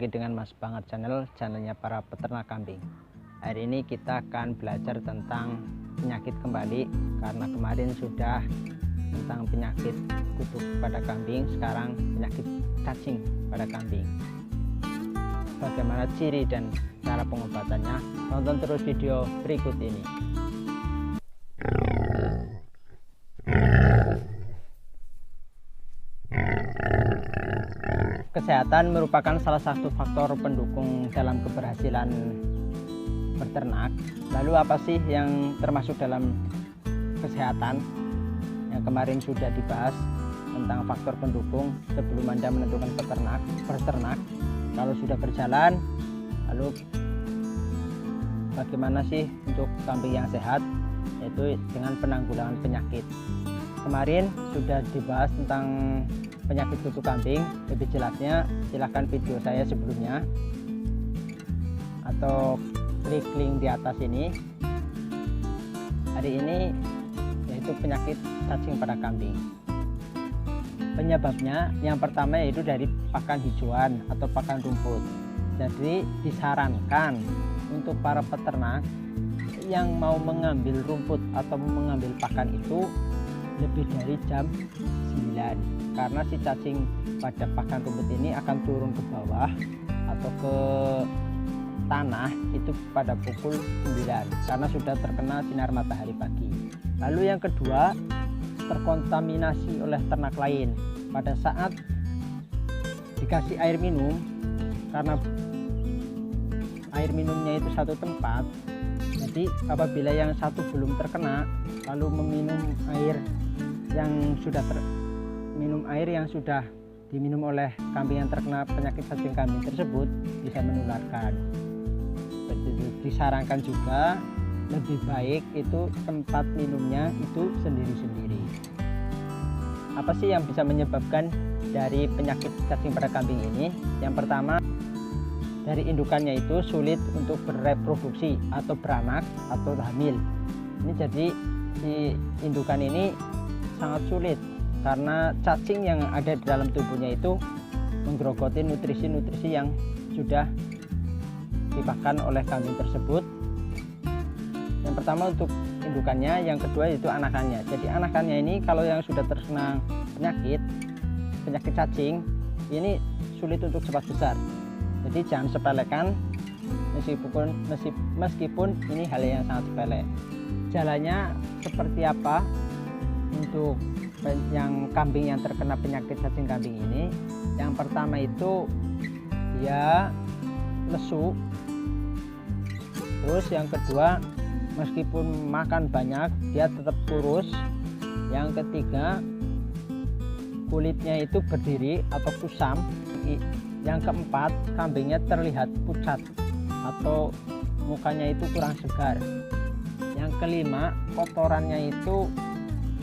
lagi dengan Mas Banget Channel, channelnya para peternak kambing. Hari ini kita akan belajar tentang penyakit kembali, karena kemarin sudah tentang penyakit kutu pada kambing, sekarang penyakit cacing pada kambing. Bagaimana ciri dan cara pengobatannya? Tonton terus video berikut ini. Kesehatan merupakan salah satu faktor pendukung dalam keberhasilan beternak. Lalu apa sih yang termasuk dalam kesehatan? Yang kemarin sudah dibahas tentang faktor pendukung sebelum Anda menentukan peternak. Kalau sudah berjalan, lalu bagaimana sih untuk kambing yang sehat? Yaitu dengan penanggulangan penyakit. Kemarin sudah dibahas tentang penyakit kutu kambing. Lebih jelasnya silahkan video saya sebelumnya atau klik link di atas ini. Hari ini yaitu penyakit cacing pada kambing. Penyebabnya yang pertama yaitu dari pakan hijauan atau pakan rumput. Jadi disarankan untuk para peternak yang mau mengambil rumput atau mengambil pakan itu lebih dari jam 9, karena si cacing pada pakan rumput ini akan turun ke bawah atau ke tanah itu pada pukul 9 karena sudah terkena sinar matahari pagi. Lalu yang kedua, terkontaminasi oleh ternak lain. Pada saat dikasih air minum, karena air minumnya itu satu tempat, jadi apabila yang satu belum terkena lalu meminum air yang sudah diminum oleh kambing yang terkena penyakit cacing kambing tersebut, bisa menularkan. Disarankan juga lebih baik itu tempat minumnya itu sendiri-sendiri. Apa sih yang bisa menyebabkan dari penyakit cacing pada kambing ini? Yang pertama, dari indukannya itu sulit untuk bereproduksi atau beranak atau hamil. Ini jadi si indukan ini sangat sulit karena cacing yang ada di dalam tubuhnya itu menggerogoti nutrisi-nutrisi yang sudah dimakan oleh kambing tersebut. Yang pertama untuk indukannya, yang kedua itu anakannya. Jadi anakannya ini kalau yang sudah terkena penyakit cacing ini sulit untuk cepat besar. Jadi jangan sepelekan, meskipun ini hal yang sangat sepele. Jalannya seperti apa untuk yang kambing yang terkena penyakit cacing kambing ini? Yang pertama itu dia lesu. Terus yang kedua, meskipun makan banyak dia tetap kurus. Yang ketiga, kulitnya itu berdiri atau kusam. Yang keempat, kambingnya terlihat pucat atau mukanya itu kurang segar. Yang kelima, kotorannya itu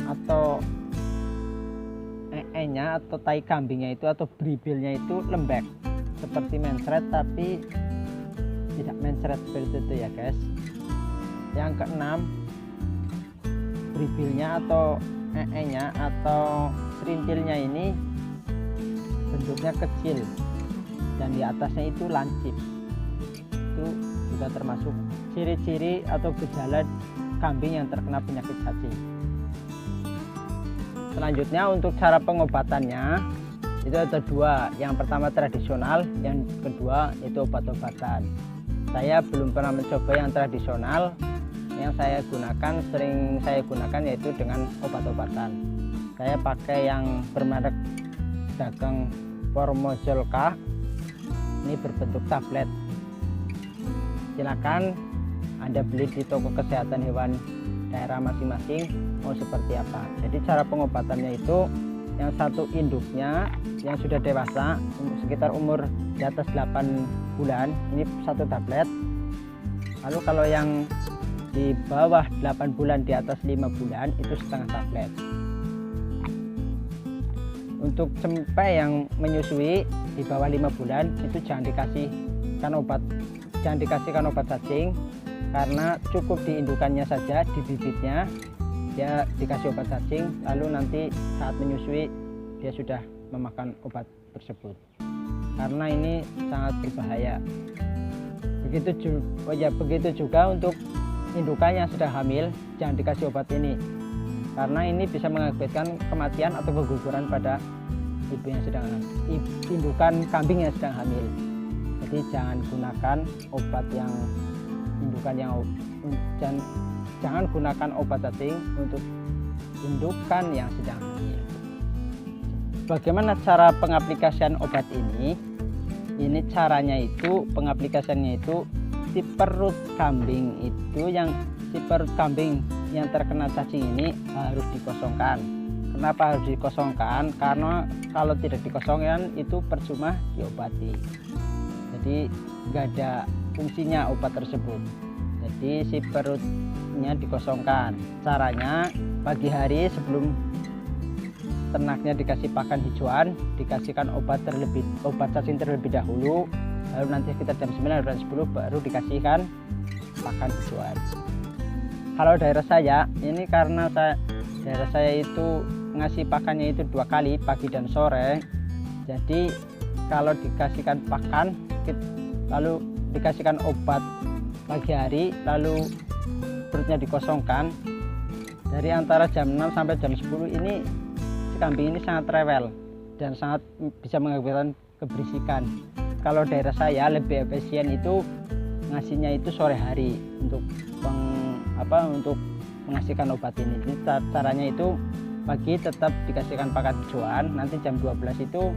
atau nya atau tai kambingnya itu atau beribilnya itu lembek seperti mencret, tapi tidak mencret seperti itu ya guys. Yang keenam, beribilnya atau nya atau serintilnya ini bentuknya kecil dan di atasnya itu lancip. Itu juga termasuk ciri-ciri atau gejala kambing yang terkena penyakit cacing. Selanjutnya untuk cara pengobatannya itu ada dua. Yang pertama tradisional, yang kedua itu obat-obatan. Saya belum pernah mencoba yang tradisional. Yang sering saya gunakan yaitu dengan obat-obatan. Saya pakai yang bermerek dagang Formozolka. Ini berbentuk tablet. Silakan Anda beli di toko kesehatan hewan daerah masing-masing mau seperti apa. Jadi cara pengobatannya itu, yang satu induknya yang sudah dewasa sekitar umur di atas 8 bulan ini satu tablet. Lalu kalau yang di bawah 8 bulan di atas 5 bulan itu setengah tablet. Untuk sampai yang menyusui di bawah 5 bulan itu jangan dikasihkan obat cacing, karena cukup di indukannya saja, di bibitnya dia dikasih obat cacing, lalu nanti saat menyusui dia sudah memakan obat tersebut. karena ini sangat berbahaya. Begitu juga untuk indukan yang sedang hamil, jangan dikasih obat ini karena ini bisa mengakibatkan kematian atau keguguran pada indukan kambing yang sedang hamil. Jadi jangan gunakan obat yang indukan yang jangan gunakan obat cacing untuk indukan yang sedang hamil. Bagaimana cara pengaplikasian obat ini? Ini caranya itu, pengaplikasiannya itu si perut kambing yang terkena cacing ini harus dikosongkan. Kenapa harus dikosongkan? Karena kalau tidak dikosongkan itu percuma diobati. Jadi nggak ada fungsinya obat tersebut. Jadi si perutnya dikosongkan. Caranya pagi hari sebelum ternaknya dikasih pakan hijauan, dikasihkan obat cacing terlebih dahulu, lalu nanti sekitar jam 9 atau jam 10 baru dikasihkan pakan hijauan. Kalau daerah saya ini, karena daerah saya itu ngasih pakannya itu 2 kali, pagi dan sore, jadi kalau dikasihkan pakan lalu dikasihkan obat pagi hari lalu perutnya dikosongkan, dari antara jam 6 sampai jam 10 ini kambing ini sangat rewel dan sangat bisa mengakibatkan keberisikan. Kalau daerah saya lebih efisien itu ngasihnya itu sore hari untuk mengasihkan obat ini. Jadi caranya itu pagi tetap dikasihkan pakan hijauan, nanti jam 12 itu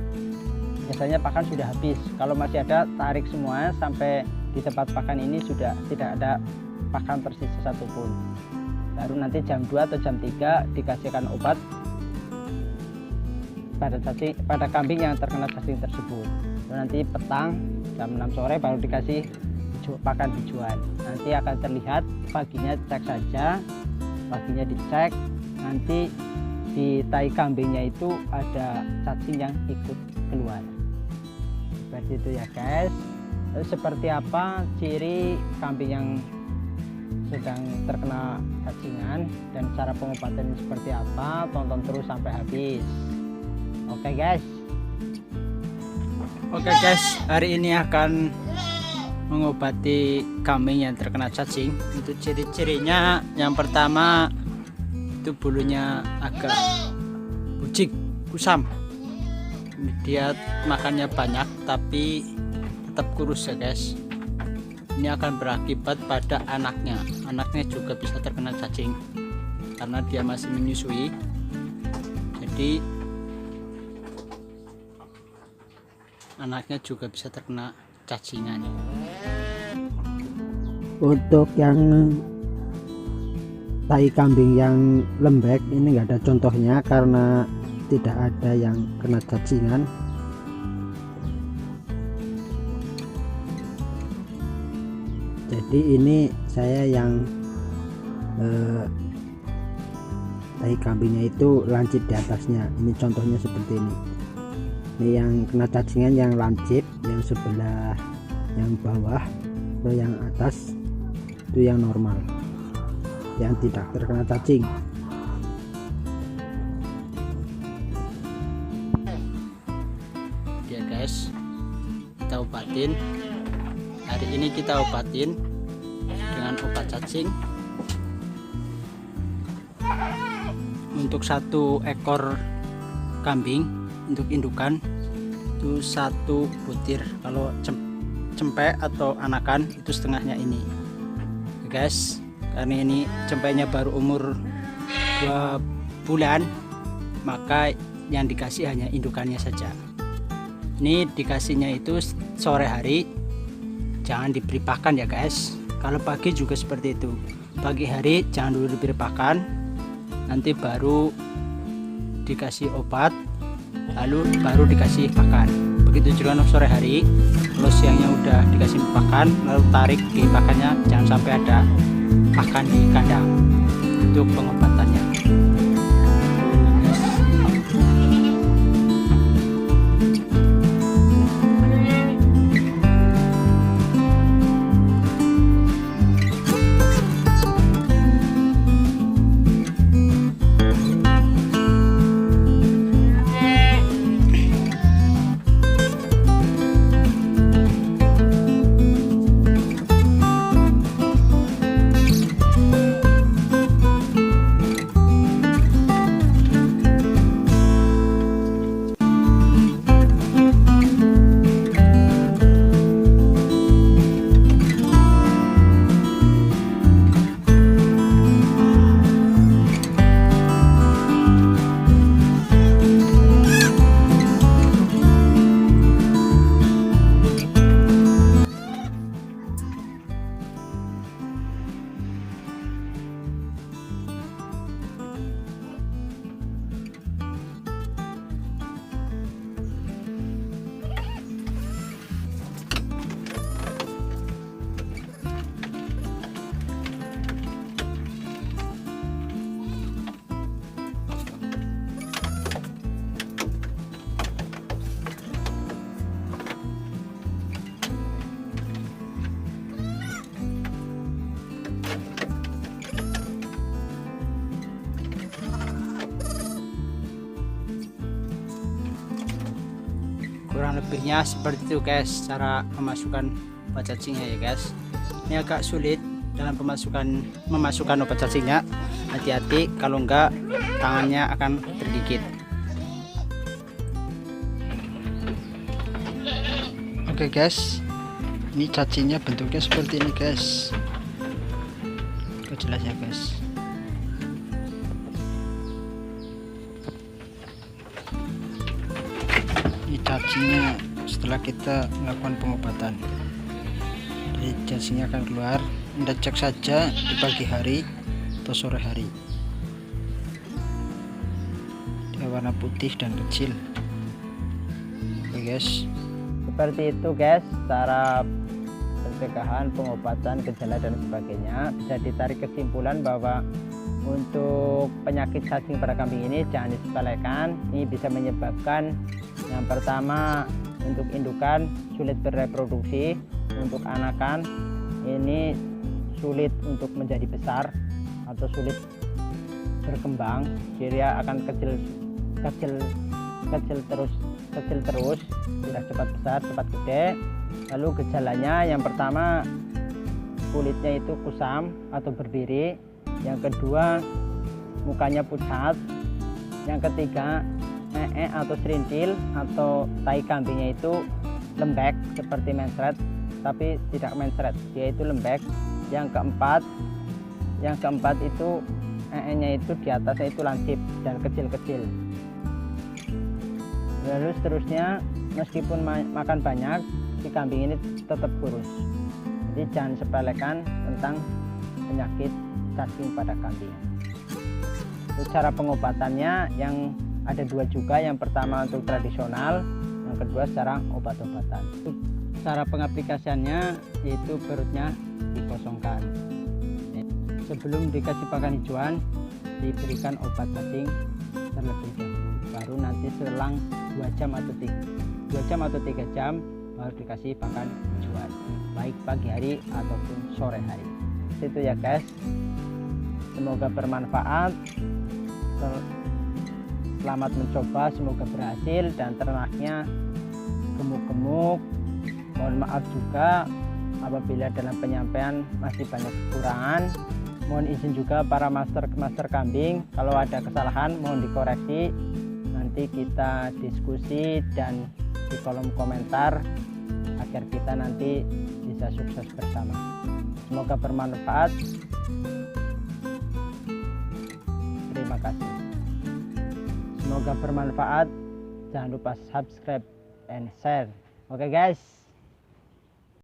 biasanya pakan sudah habis. Kalau masih ada, tarik semua sampai di tempat pakan ini sudah tidak ada pakan tersisa satupun. Baru nanti jam 2 atau jam 3 dikasihkan obat pada kambing yang terkena cacing tersebut. Dan nanti petang jam 6 sore baru dikasih pakan hijauan. Nanti akan terlihat paginya cek saja, paginya dicek, nanti di tai kambingnya itu ada cacing yang ikut keluar. Seperti itu ya guys. Lalu seperti apa ciri kambing yang sedang terkena cacingan dan cara pengobatan seperti apa, tonton terus sampai habis. Oke guys, hari ini akan mengobati kambing yang terkena cacing. Untuk ciri-cirinya, yang pertama itu bulunya agak bucik, kusam. Dia makannya banyak tapi tetap kurus ya guys. Ini akan berakibat pada anaknya juga bisa terkena cacing karena dia masih menyusui. Jadi anaknya juga bisa terkena cacingan. Untuk yang tai kambing yang lembek ini enggak ada contohnya karena tidak ada yang kena cacingan. Jadi ini saya yang tai kambingnya itu lancip di atasnya. Ini contohnya seperti ini. Ini yang kena cacingan yang lancip, yang sebelah yang bawah, atau yang atas itu yang normal, yang tidak terkena cacing. Ya guys, kita obatin. Hari ini kita obatin dengan obat cacing. Untuk 1 ekor kambing, untuk indukan itu 1 butir. Kalau cempek atau anakan itu setengahnya ini ya guys. Karena ini cempeknya baru umur 2 bulan, maka yang dikasih hanya indukannya saja. Ini dikasihnya itu sore hari, jangan diberi pakan ya guys. Kalau pagi juga seperti itu, pagi hari jangan dulu diberi pakan, nanti baru dikasih obat, lalu baru dikasih pakan. Begitu juga untuk sore hari. Kalau siangnya udah dikasih pakan, lalu tarik di pakannya, jangan sampai ada pakan di kandang. Untuk pengobatannya. kurang lebihnya seperti itu guys cara memasukkan obat cacingnya ya guys. Ini agak sulit dalam memasukkan obat cacingnya, hati-hati kalau enggak tangannya akan tergigit. Oke guys, ini cacingnya bentuknya seperti ini guys. Oke, jelas ya guys. Ini cacingnya setelah kita melakukan pengobatan. Jadi cacingnya akan keluar. Anda cek saja di pagi hari atau sore hari. Dia warna putih dan kecil. Oke guys. Seperti itu guys cara pencegahan, pengobatan, gejala dan sebagainya. Bisa ditarik kesimpulan bahwa untuk penyakit cacing pada kambing ini jangan disepelekan. Ini bisa menyebabkan yang pertama untuk indukan sulit bereproduksi, untuk anakan ini sulit untuk menjadi besar atau sulit berkembang. Dia akan kecil terus, tidak cepat besar, cepat gede. Lalu gejalanya yang pertama kulitnya itu kusam atau berdiri, yang kedua mukanya pucat, yang ketiga atau serintil atau tai kambingnya itu lembek seperti mencret tapi tidak mencret, dia itu lembek. Yang keempat itu nya itu di atasnya itu lancip dan kecil-kecil. Lalu seterusnya meskipun makan banyak si kambing ini tetap kurus. Jadi jangan sepelekan tentang penyakit cacing pada kambing. Untuk cara pengobatannya yang ada dua juga, yang pertama untuk tradisional, yang kedua secara obat-obatan. Cara pengaplikasiannya yaitu perutnya dikosongkan. Sebelum dikasih pakan hijauan diberikan obat cacing terlebih dahulu, baru nanti selang 2 jam atau 3 jam baru dikasih pakan hijauan, baik pagi hari ataupun sore hari. Itu ya guys, semoga bermanfaat. Selamat mencoba, semoga berhasil dan ternaknya gemuk-gemuk. Mohon maaf juga apabila dalam penyampaian masih banyak kekurangan. Mohon izin juga para master kambing, kalau ada kesalahan mohon dikoreksi. Nanti kita diskusi dan di kolom komentar agar kita nanti bisa sukses bersama. Semoga bermanfaat. Terima kasih. Semoga bermanfaat. Jangan lupa subscribe and share. Oke guys.